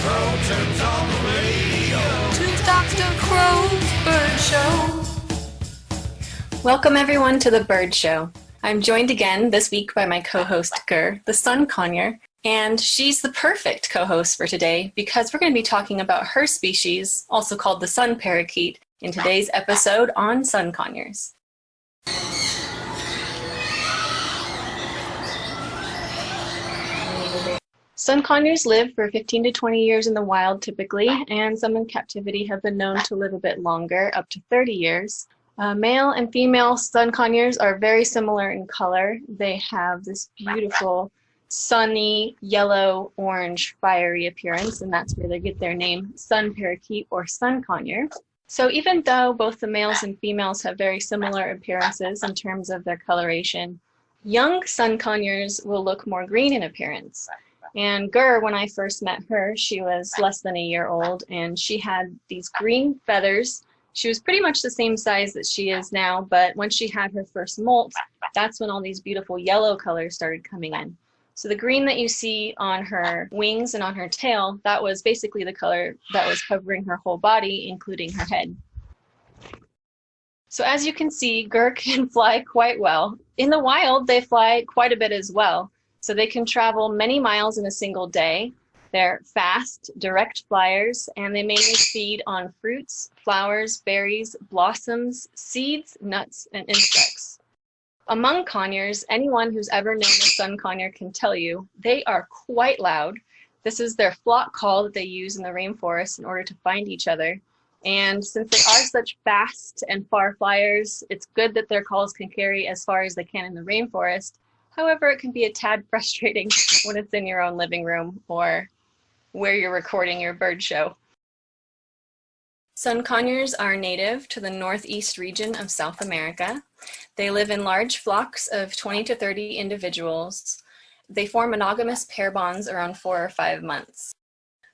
Crow turns on the radio to Dr. Crow's Bird Show. Welcome everyone to the Bird Show. I'm joined again this week by my co-host Gir the Sun Conure, and she's the perfect co-host for today because we're going to be talking about her species, also called the Sun Parakeet, in today's episode on Sun Conures. Sun Conures live for 15 to 20 years in the wild typically, and some in captivity have been known to live a bit longer, up to 30 years. Male and female Sun Conures are very similar in color. They have this beautiful, sunny, yellow-orange, fiery appearance, and that's where they get their name, Sun Parakeet or Sun Conure. So even though both the males and females have very similar appearances in terms of their coloration, young Sun Conures will look more green in appearance. And Gir, when I first met her, she was less than a year old, and she had these green feathers. She was pretty much the same size that she is now, but when she had her first molt, that's when all these beautiful yellow colors started coming in. So the green that you see on her wings and on her tail, that was basically the color that was covering her whole body, including her head. So as you can see, Gir can fly quite well. In the wild, they fly quite a bit as well. So they can travel many miles in a single day. They're fast, direct flyers, and they mainly feed on fruits, flowers, berries, blossoms, seeds, nuts, and insects. Among conures, anyone who's ever known a sun conure can tell you they are quite loud. This is their flock call that they use in the rainforest in order to find each other. And since they are such fast and far flyers, it's good that their calls can carry as far as they can in the rainforest. However, it can be a tad frustrating when it's in your own living room or where you're recording your bird show. Sun conures are native to the northeast region of South America. They live in large flocks of 20 to 30 individuals. They form monogamous pair bonds around 4 or 5 months.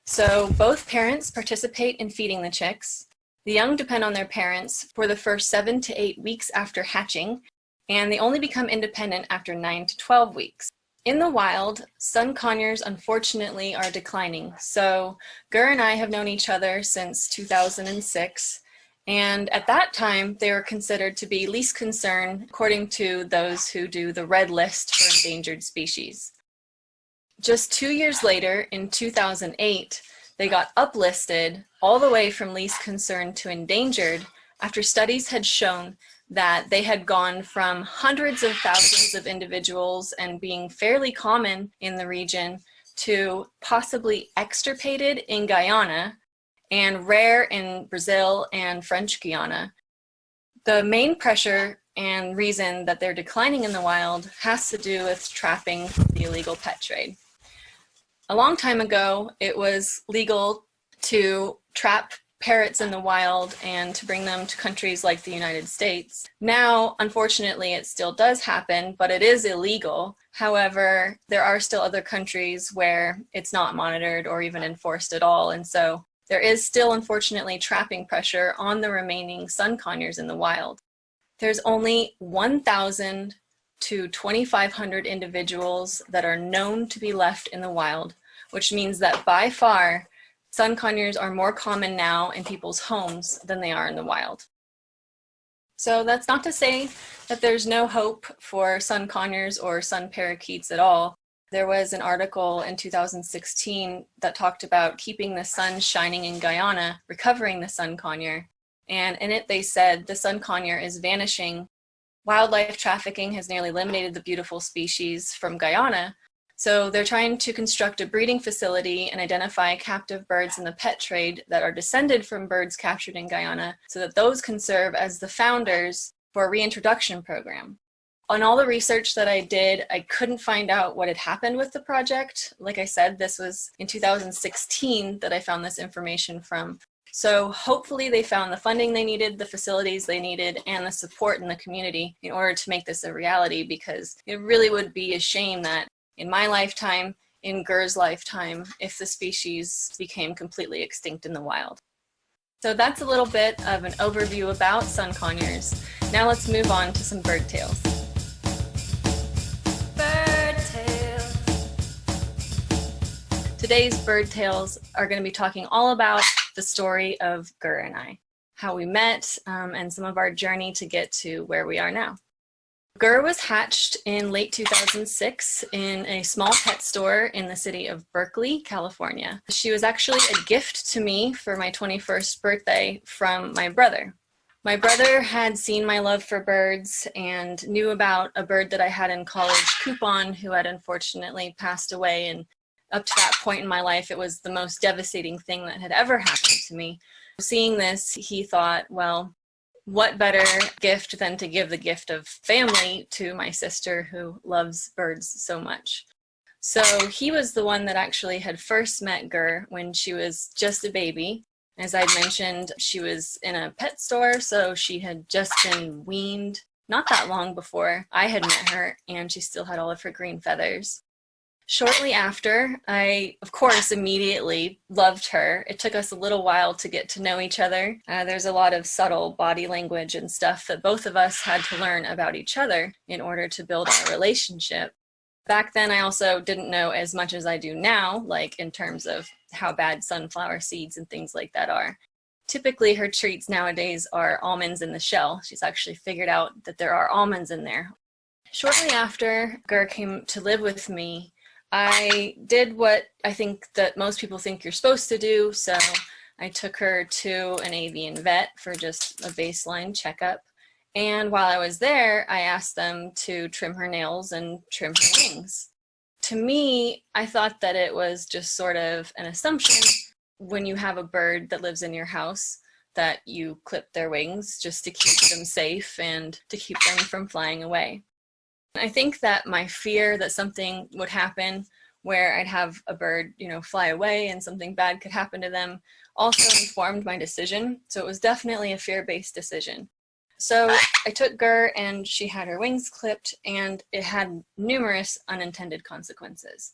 So both parents participate in feeding the chicks. The young depend on their parents for the first 7 to 8 weeks after hatching, and they only become independent after 9 to 12 weeks. In the wild, Sun Conures unfortunately are declining. So Gir and I have known each other since 2006, and at that time they were considered to be least concern according to those who do the red list for endangered species. Just 2 years later, in 2008, they got uplisted all the way from least concern to endangered after studies had shown that they had gone from hundreds of thousands of individuals and being fairly common in the region to possibly extirpated in Guyana and rare in Brazil and French Guiana. The main pressure and reason that they're declining in the wild has to do with trapping, the illegal pet trade. A long time ago, it was legal to trap parrots in the wild and to bring them to countries like the United States. Now, unfortunately, it still does happen, but it is illegal. However, there are still other countries where it's not monitored or even enforced at all, and so there is still, unfortunately, trapping pressure on the remaining sun conures in the wild. There's only 1,000 to 2,500 individuals that are known to be left in the wild, which means that by far, sun conures are more common now in people's homes than they are in the wild. So that's not to say that there's no hope for sun conures or sun parakeets at all. There was an article in 2016 that talked about keeping the sun shining in Guyana, recovering the sun conure. And in it they said the sun conure is vanishing. Wildlife trafficking has nearly eliminated the beautiful species from Guyana. So they're trying to construct a breeding facility and identify captive birds in the pet trade that are descended from birds captured in Guyana so that those can serve as the founders for a reintroduction program. On all the research that I did, I couldn't find out what had happened with the project. Like I said, this was in 2016 that I found this information from. So hopefully they found the funding they needed, the facilities they needed, and the support in the community in order to make this a reality, because it really would be a shame that in my lifetime, in Gir's lifetime, if the species became completely extinct in the wild. So that's a little bit of an overview about sun conures. Now let's move on to some bird tales. today's Bird Tales are going to be talking all about the story of Gir and I, how we met, and some of our journey to get to where we are now. Gir was hatched in late 2006 in a small pet store in the city of Berkeley, California. She was actually a gift to me for my 21st birthday from my brother. My brother had seen my love for birds and knew about a bird that I had in college, Coupon, who had unfortunately passed away. And up to that point in my life, it was the most devastating thing that had ever happened to me. Seeing this, he thought, well, what better gift than to give the gift of family to my sister who loves birds so much. So he was the one that actually had first met Gir when she was just a baby. As I'd mentioned, she was in a pet store, so she had just been weaned not that long before I had met her, and she still had all of her green feathers. Shortly after, I, of course, immediately loved her. It took us a little while to get to know each other. There's a lot of subtle body language and stuff that both of us had to learn about each other in order to build our relationship. Back then, I also didn't know as much as I do now, like in terms of how bad sunflower seeds and things like that are. Typically, her treats nowadays are almonds in the shell. She's actually figured out that there are almonds in there. Shortly after Gir came to live with me, I did what I think that most people think you're supposed to do. So I took her to an avian vet for just a baseline checkup. And while I was there, I asked them to trim her nails and trim her wings. To me, I thought that it was just sort of an assumption when you have a bird that lives in your house that you clip their wings just to keep them safe and to keep them from flying away. I think that my fear that something would happen where I'd have a bird, fly away and something bad could happen to them also informed my decision. So it was definitely a fear-based decision. So I took Gir and she had her wings clipped, and it had numerous unintended consequences.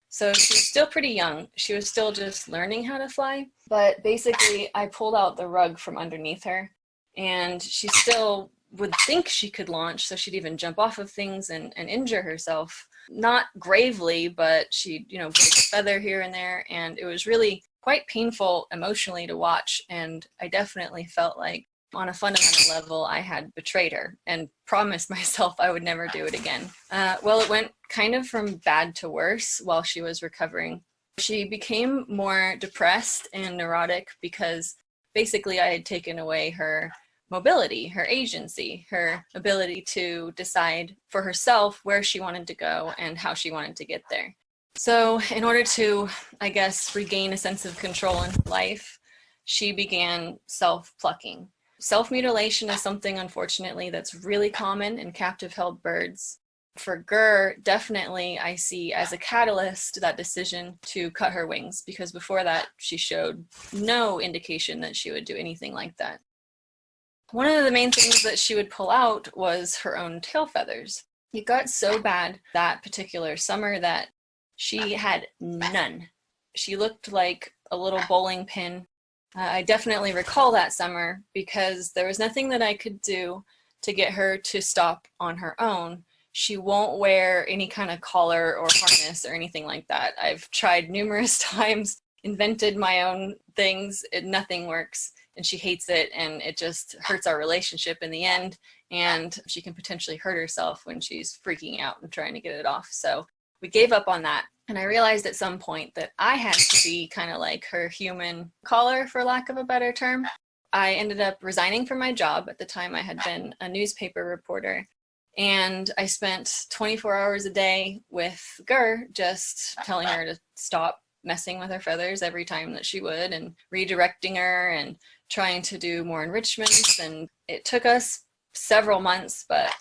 So she was still pretty young. She was still just learning how to fly, but basically I pulled out the rug from underneath her, and she still would think she could launch, so she'd even jump off of things and injure herself. Not gravely, but she'd, break a feather here and there, and it was really quite painful emotionally to watch, and I definitely felt like on a fundamental level, I had betrayed her and promised myself I would never do it again. Well, it went kind of from bad to worse while she was recovering. She became more depressed and neurotic because basically I had taken away her mobility, her agency, her ability to decide for herself where she wanted to go and how she wanted to get there. So in order to, regain a sense of control in life, she began self-plucking. Self-mutilation is something, unfortunately, that's really common in captive-held birds. For Gir, definitely I see as a catalyst that decision to cut her wings, because before that she showed no indication that she would do anything like that. One of the main things that she would pull out was her own tail feathers. It got so bad that particular summer that she had none. She looked like a little bowling pin. I definitely recall that summer because there was nothing that I could do to get her to stop on her own. She won't wear any kind of collar or harness or anything like that. I've tried numerous times, invented my own things, nothing works, and she hates it, and it just hurts our relationship in the end, and she can potentially hurt herself when she's freaking out and trying to get it off. So we gave up on that. And I realized at some point that I had to be kind of like her human collar, for lack of a better term. I ended up resigning from my job. At the time, I had been a newspaper reporter. And I spent 24 hours a day with Gir, just telling her to stop messing with her feathers every time that she would, and redirecting her and trying to do more enrichments. And it took us several months, but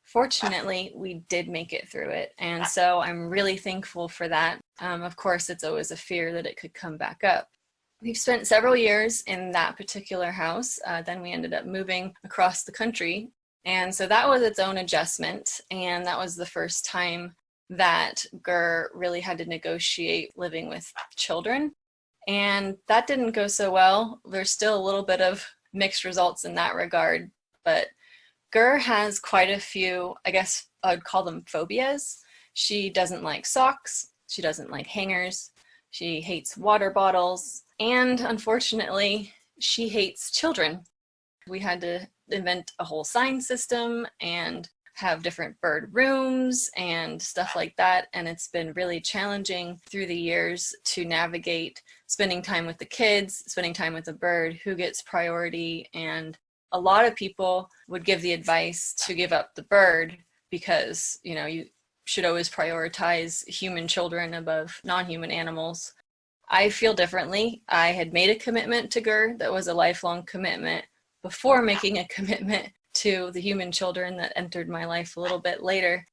fortunately, we did make it through it, and so I'm really thankful for that. Of course, it's always a fear that it could come back up. We've spent several years in that particular house. Then we ended up moving across the country, and so that was its own adjustment, and that was the first time that Gir really had to negotiate living with children, and that didn't go so well. There's still a little bit of mixed results in that regard, but Gir has quite a few, I'd call them phobias. She doesn't like socks. She doesn't like hangers. She hates water bottles, and unfortunately, she hates children. We had to invent a whole sign system and have different bird rooms and stuff like that. And it's been really challenging through the years to navigate spending time with the kids, spending time with the bird, who gets priority. And a lot of people would give the advice to give up the bird because, you should always prioritize human children above non-human animals. I feel differently. I had made a commitment to Gir that was a lifelong commitment before making a commitment to the human children that entered my life a little bit later.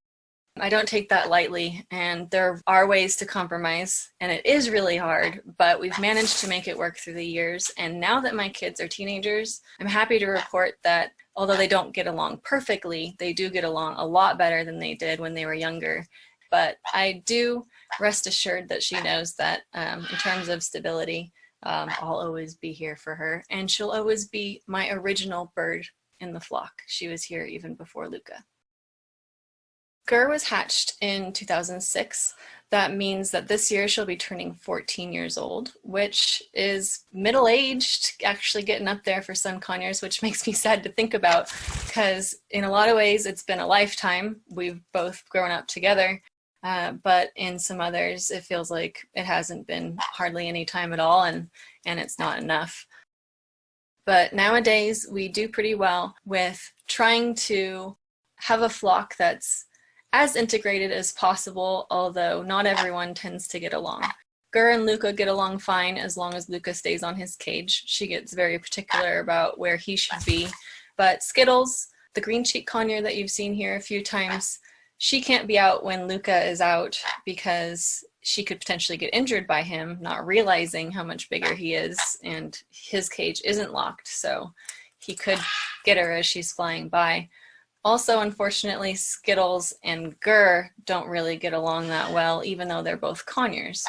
I don't take that lightly, and there are ways to compromise, and it is really hard, but we've managed to make it work through the years. And now that my kids are teenagers, I'm happy to report that although they don't get along perfectly, they do get along a lot better than they did when they were younger. But I do rest assured that she knows that in terms of stability, I'll always be here for her, and she'll always be my original bird in the flock. She was here even before Luca. Gir was hatched in 2006. That means that this year she'll be turning 14 years old, which is middle-aged, actually getting up there for Sun Conures, which makes me sad to think about because in a lot of ways it's been a lifetime. We've both grown up together, but in some others it feels like it hasn't been hardly any time at all, and it's not enough. But nowadays we do pretty well with trying to have a flock that's as integrated as possible, although not everyone tends to get along. Gir and Luca get along fine as long as Luca stays on his cage. She gets very particular about where he should be. But Skittles, the green cheek conure that you've seen here a few times, she can't be out when Luca is out because she could potentially get injured by him, not realizing how much bigger he is, and his cage isn't locked, so he could get her as she's flying by. Also, unfortunately, Skittles and Gir don't really get along that well, even though they're both conures.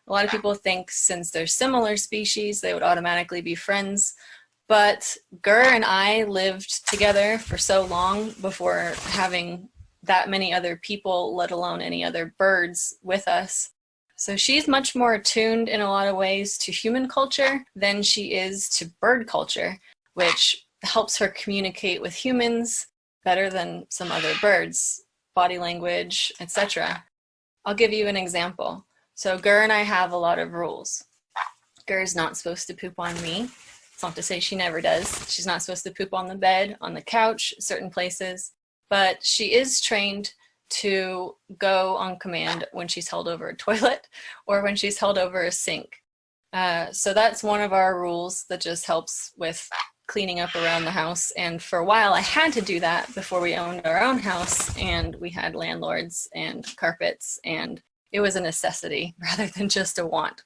A lot of people think since they're similar species, they would automatically be friends, but Gir and I lived together for so long before having that many other people, let alone any other birds with us. So she's much more attuned in a lot of ways to human culture than she is to bird culture, which helps her communicate with humans better than some other birds, body language, etc. I'll give you an example. So Gir and I have a lot of rules. Gir is not supposed to poop on me. It's not to say she never does. She's not supposed to poop on the bed, on the couch, certain places, but she is trained to go on command when she's held over a toilet or when she's held over a sink. So that's one of our rules that just helps with cleaning up around the house. And for a while I had to do that before we owned our own house and we had landlords and carpets, and it was a necessity rather than just a want.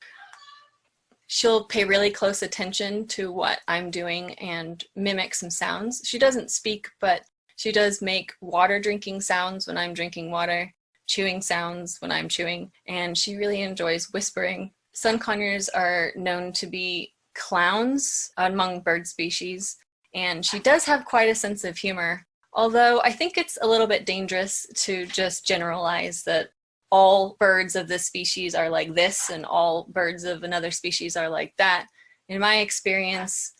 She'll pay really close attention to what I'm doing and mimic some sounds. She doesn't speak, but she does make water drinking sounds when I'm drinking water, chewing sounds when I'm chewing, and she really enjoys whispering. Sun Conures are known to be clowns among bird species, and she does have quite a sense of humor, although I think it's a little bit dangerous to just generalize that all birds of this species are like this and all birds of another species are like that. In my experience,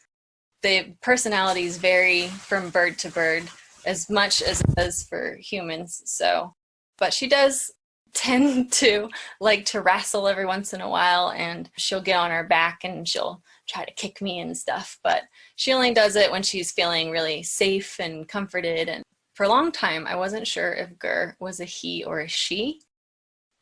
the personalities vary from bird to bird as much as it does for humans. So, but she does tend to like to wrestle every once in a while, and she'll get on her back and she'll try to kick me and stuff, but she only does it when she's feeling really safe and comforted. And for a long time I wasn't sure if Gir was a he or a she.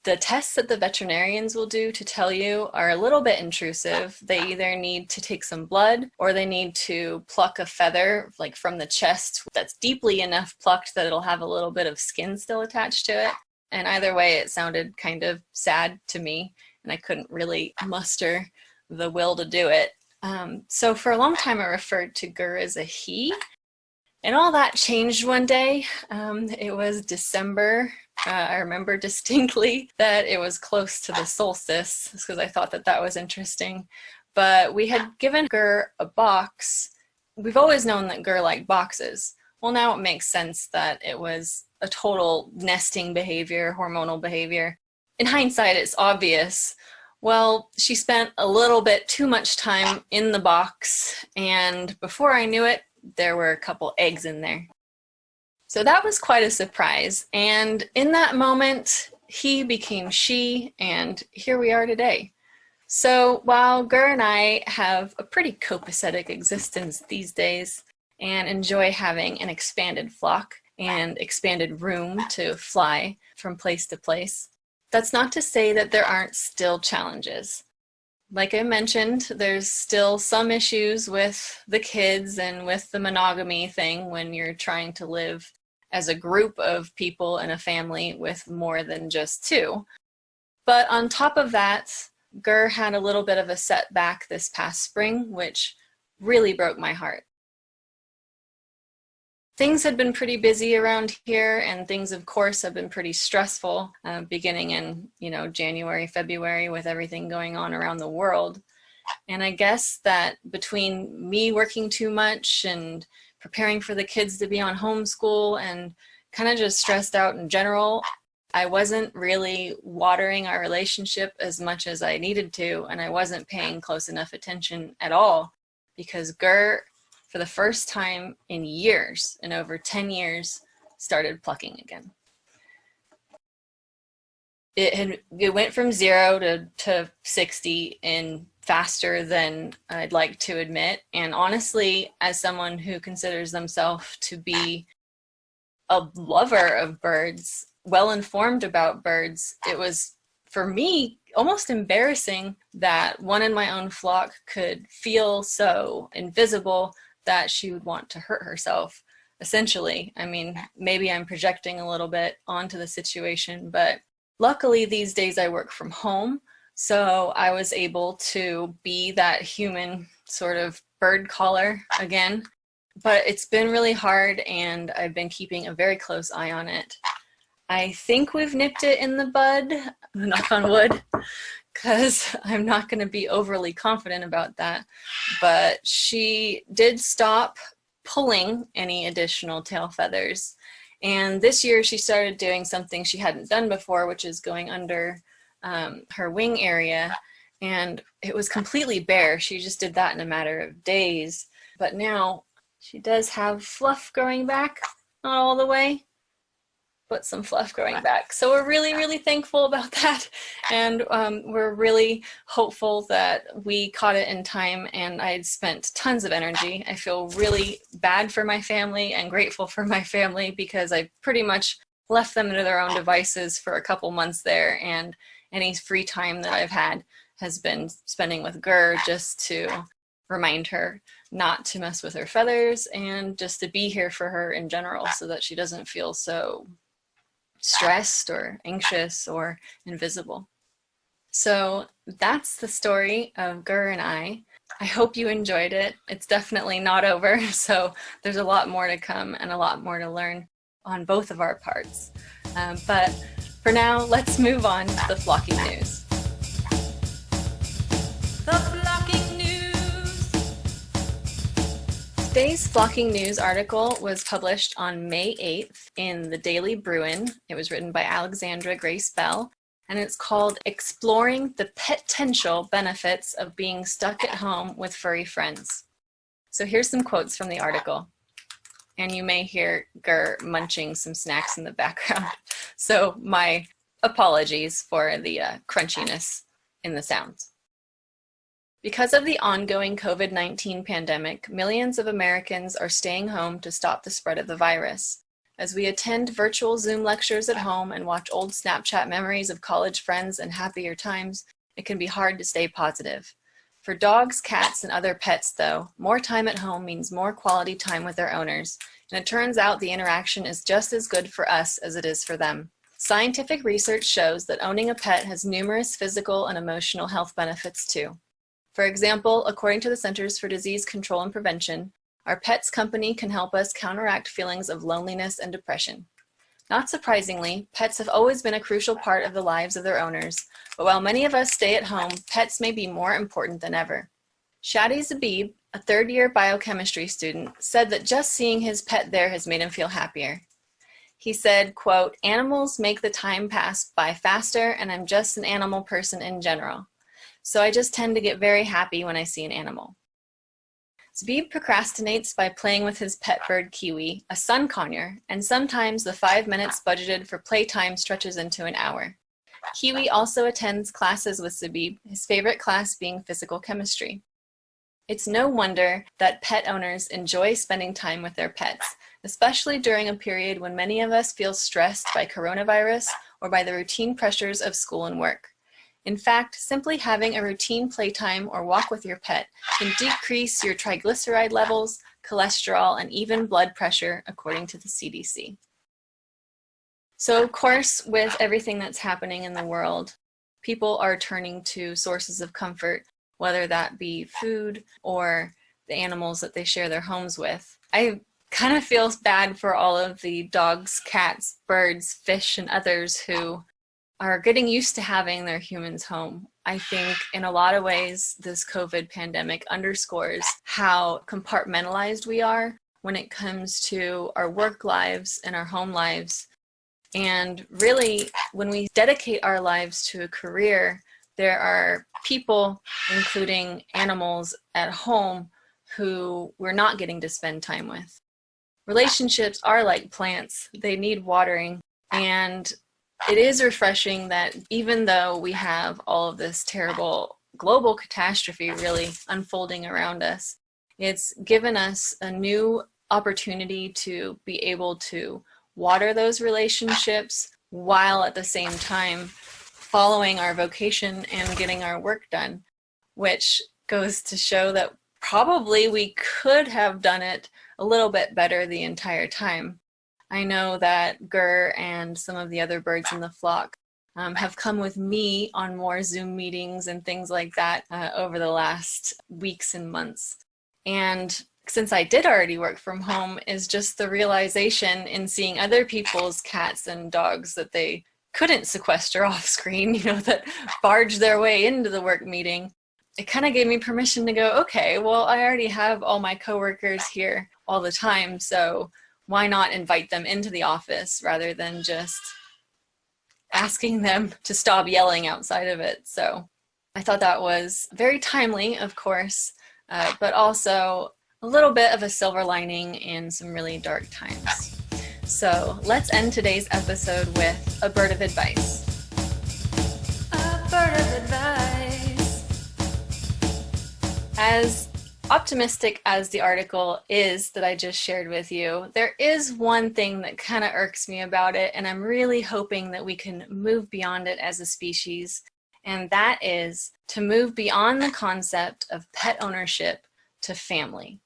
The tests that the veterinarians will do to tell you are a little bit intrusive. They either need to take some blood or they need to pluck a feather like from the chest that's deeply enough plucked that it'll have a little bit of skin still attached to it. And either way, it sounded kind of sad to me, and I couldn't really muster the will to do it. So for a long time, I referred to Gir as a he, and all that changed one day. It was December. I remember distinctly that it was close to the solstice because I thought that that was interesting. But we had given Gir a box. We've always known that Gir liked boxes. Well, now it makes sense that it was a total nesting behavior, hormonal behavior. In hindsight, it's obvious Well, she spent a little bit too much time in the box, and before I knew it, there were a couple eggs in there. So that was quite a surprise, and in that moment, he became she, and here we are today. So while Gir and I have a pretty copacetic existence these days and enjoy having an expanded flock and expanded room to fly from place to place, that's not to say that there aren't still challenges. Like I mentioned, there's still some issues with the kids and with the monogamy thing when you're trying to live as a group of people in a family with more than just two. But on top of that, Gir had a little bit of a setback this past spring, which really broke my heart. Things had been pretty busy around here, and things, of course, have been pretty stressful, beginning in, January, February, with everything going on around the world. And I guess that between me working too much and preparing for the kids to be on homeschool and kind of just stressed out in general, I wasn't really watering our relationship as much as I needed to, and I wasn't paying close enough attention at all, because Gert, for the first time in years, in over 10 years, started plucking again. It went from 0 to 60 in faster than I'd like to admit, and honestly, as someone who considers themselves to be a lover of birds, well-informed about birds, it was, for me, almost embarrassing that one in my own flock could feel so invisible that she would want to hurt herself, essentially. I mean, maybe I'm projecting a little bit onto the situation, but luckily these days I work from home, so I was able to be that human sort of bird caller again. But it's been really hard, and I've been keeping a very close eye on it. I think we've nipped it in the bud, knock on wood, because I'm not going to be overly confident about that. But she did stop pulling any additional tail feathers. And this year she started doing something she hadn't done before, which is going under her wing area. And it was completely bare. She just did that in a matter of days. But now she does have fluff growing back, not all the way, but some fluff growing back. So we're really, really thankful about that. And we're really hopeful that we caught it in time, and I had spent tons of energy. I feel really bad for my family and grateful for my family, because I pretty much left them to their own devices for a couple months there, and any free time that I've had has been spending with Gir, just to remind her not to mess with her feathers and just to be here for her in general, so that she doesn't feel so stressed or anxious or invisible. So that's the story of Gir and I. I hope you enjoyed it. It's definitely not over, so there's a lot more to come and a lot more to learn on both of our parts. But for now, let's move on to the flocking news. The flocking news. Today's flocking news article was published on May 8th in the Daily Bruin. It was written by Alexandra Grace Bell, and it's called Exploring the Potential Benefits of Being Stuck at Home with Furry Friends. So here's some quotes from the article. And you may hear Gir munching some snacks in the background. So my apologies for the crunchiness in the sounds. Because of the ongoing COVID-19 pandemic, millions of Americans are staying home to stop the spread of the virus. As we attend virtual Zoom lectures at home and watch old Snapchat memories of college friends and happier times, it can be hard to stay positive. For dogs, cats, and other pets, though, more time at home means more quality time with their owners, and it turns out the interaction is just as good for us as it is for them. Scientific research shows that owning a pet has numerous physical and emotional health benefits too. For example, according to the Centers for Disease Control and Prevention, our pet's company can help us counteract feelings of loneliness and depression. Not surprisingly, pets have always been a crucial part of the lives of their owners, but while many of us stay at home, pets may be more important than ever. Shadi Zabib, a third-year biochemistry student, said that just seeing his pet there has made him feel happier. He said, quote, "Animals make the time pass by faster, and I'm just an animal person in general. so I just tend to get very happy when I see an animal. Zabib procrastinates by playing with his pet bird Kiwi, a Sun Conure, and sometimes the 5 minutes budgeted for playtime stretches into an hour. Kiwi also attends classes with Zabib, his favorite class being physical chemistry. It's no wonder that pet owners enjoy spending time with their pets, especially during a period when many of us feel stressed by coronavirus or by the routine pressures of school and work. In fact, simply having a routine playtime or walk with your pet can decrease your triglyceride levels, cholesterol, and even blood pressure, according to the CDC. So, of course, with everything that's happening in the world, people are turning to sources of comfort, whether that be food or the animals that they share their homes with. I kind of feel bad for all of the dogs, cats, birds, fish, and others who are getting used to having their humans home. I think in a lot of ways, this COVID pandemic underscores how compartmentalized we are when it comes to our work lives and our home lives. And really, when we dedicate our lives to a career, there are people, including animals at home, who we're not getting to spend time with. Relationships are like plants. They need watering. And it is refreshing that even though we have all of this terrible global catastrophe really unfolding around us, it's given us a new opportunity to be able to water those relationships while at the same time following our vocation and getting our work done, which goes to show that probably we could have done it a little bit better the entire time. I know that Gir and some of the other birds in the flock have come with me on more Zoom meetings and things like that over the last weeks and months. And since I did already work from home, is just the realization in seeing other people's cats and dogs that they couldn't sequester off screen, that barge their way into the work meeting. It kind of gave me permission to go, okay, well, I already have all my coworkers here all the time, so why not invite them into the office rather than just asking them to stop yelling outside of it. So I thought that was very timely, of course, but also a little bit of a silver lining in some really dark times. So let's end today's episode with a bird of advice. A bird of advice. As optimistic as the article is that I just shared with you, there is one thing that kind of irks me about it, and I'm really hoping that we can move beyond it as a species, and that is to move beyond the concept of pet ownership to family.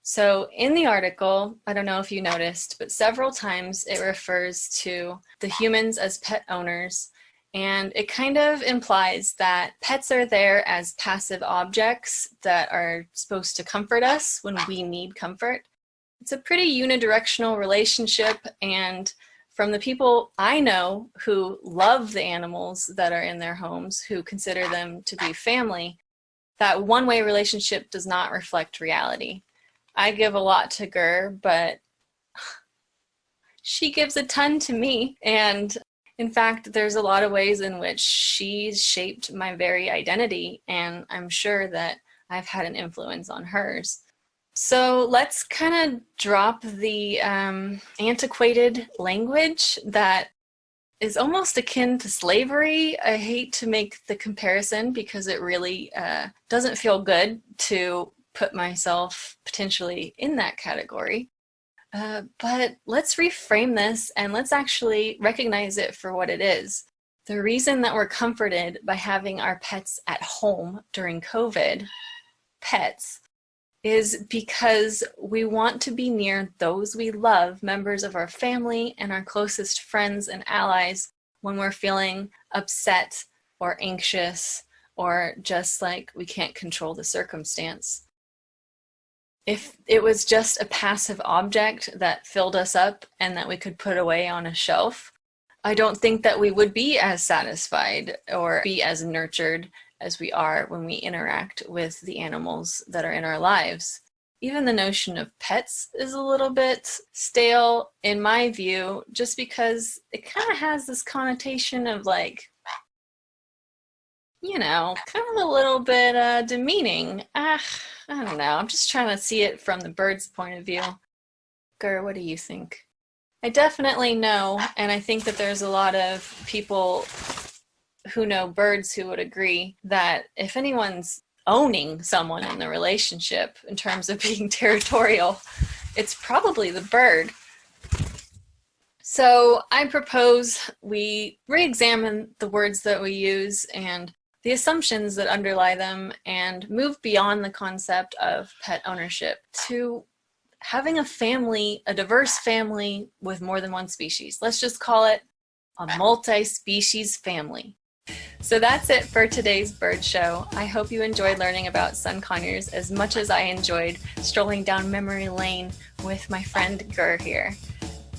So in the article, I don't know if you noticed, but several times it refers to the humans as pet owners, and it kind of implies that pets are there as passive objects that are supposed to comfort us when we need comfort. It's a pretty unidirectional relationship, and from the people I know who love the animals that are in their homes, who consider them to be family, that one-way relationship does not reflect reality. I give a lot to Gir, but she gives a ton to me, and in fact, there's a lot of ways in which she's shaped my very identity, and I'm sure that I've had an influence on hers. So let's kind of drop the antiquated language that is almost akin to slavery. I hate to make the comparison because it really doesn't feel good to put myself potentially in that category. But let's reframe this and let's actually recognize it for what it is. The reason that we're comforted by having our pets at home during COVID, pets, is because we want to be near those we love, members of our family and our closest friends and allies, when we're feeling upset or anxious or just like we can't control the circumstance. If it was just a passive object that filled us up and that we could put away on a shelf, I don't think that we would be as satisfied or be as nurtured as we are when we interact with the animals that are in our lives. Even the notion of pets is a little bit stale in my view, just because it kind of has this connotation of like kind of a little bit demeaning. I don't know. I'm just trying to see it from the bird's point of view. Gert, what do you think? I definitely know, and I think that there's a lot of people who know birds who would agree that if anyone's owning someone in the relationship in terms of being territorial, it's probably the bird. So I propose we re-examine the words that we use and the assumptions that underlie them and move beyond the concept of pet ownership to having a family, a diverse family with more than one species. Let's just call it a multi-species family. So that's it for today's bird show. I hope you enjoyed learning about Sun Conures as much as I enjoyed strolling down memory lane with my friend Gir here.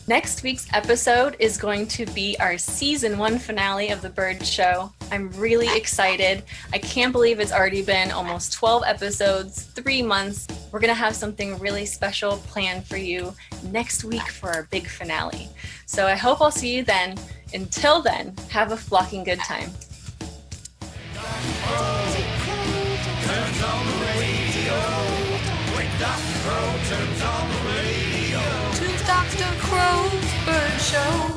Next week's episode is going to be our season 1 finale of the bird show. I'm really excited. I can't believe it's already been almost 12 episodes, 3 months. We're gonna have something really special planned for you next week for our big finale. So I hope I'll see you then. Until then, have a flocking good time. Turns on the radio. When Dr. Crow turns on the radio. To Dr. Crow's bird show.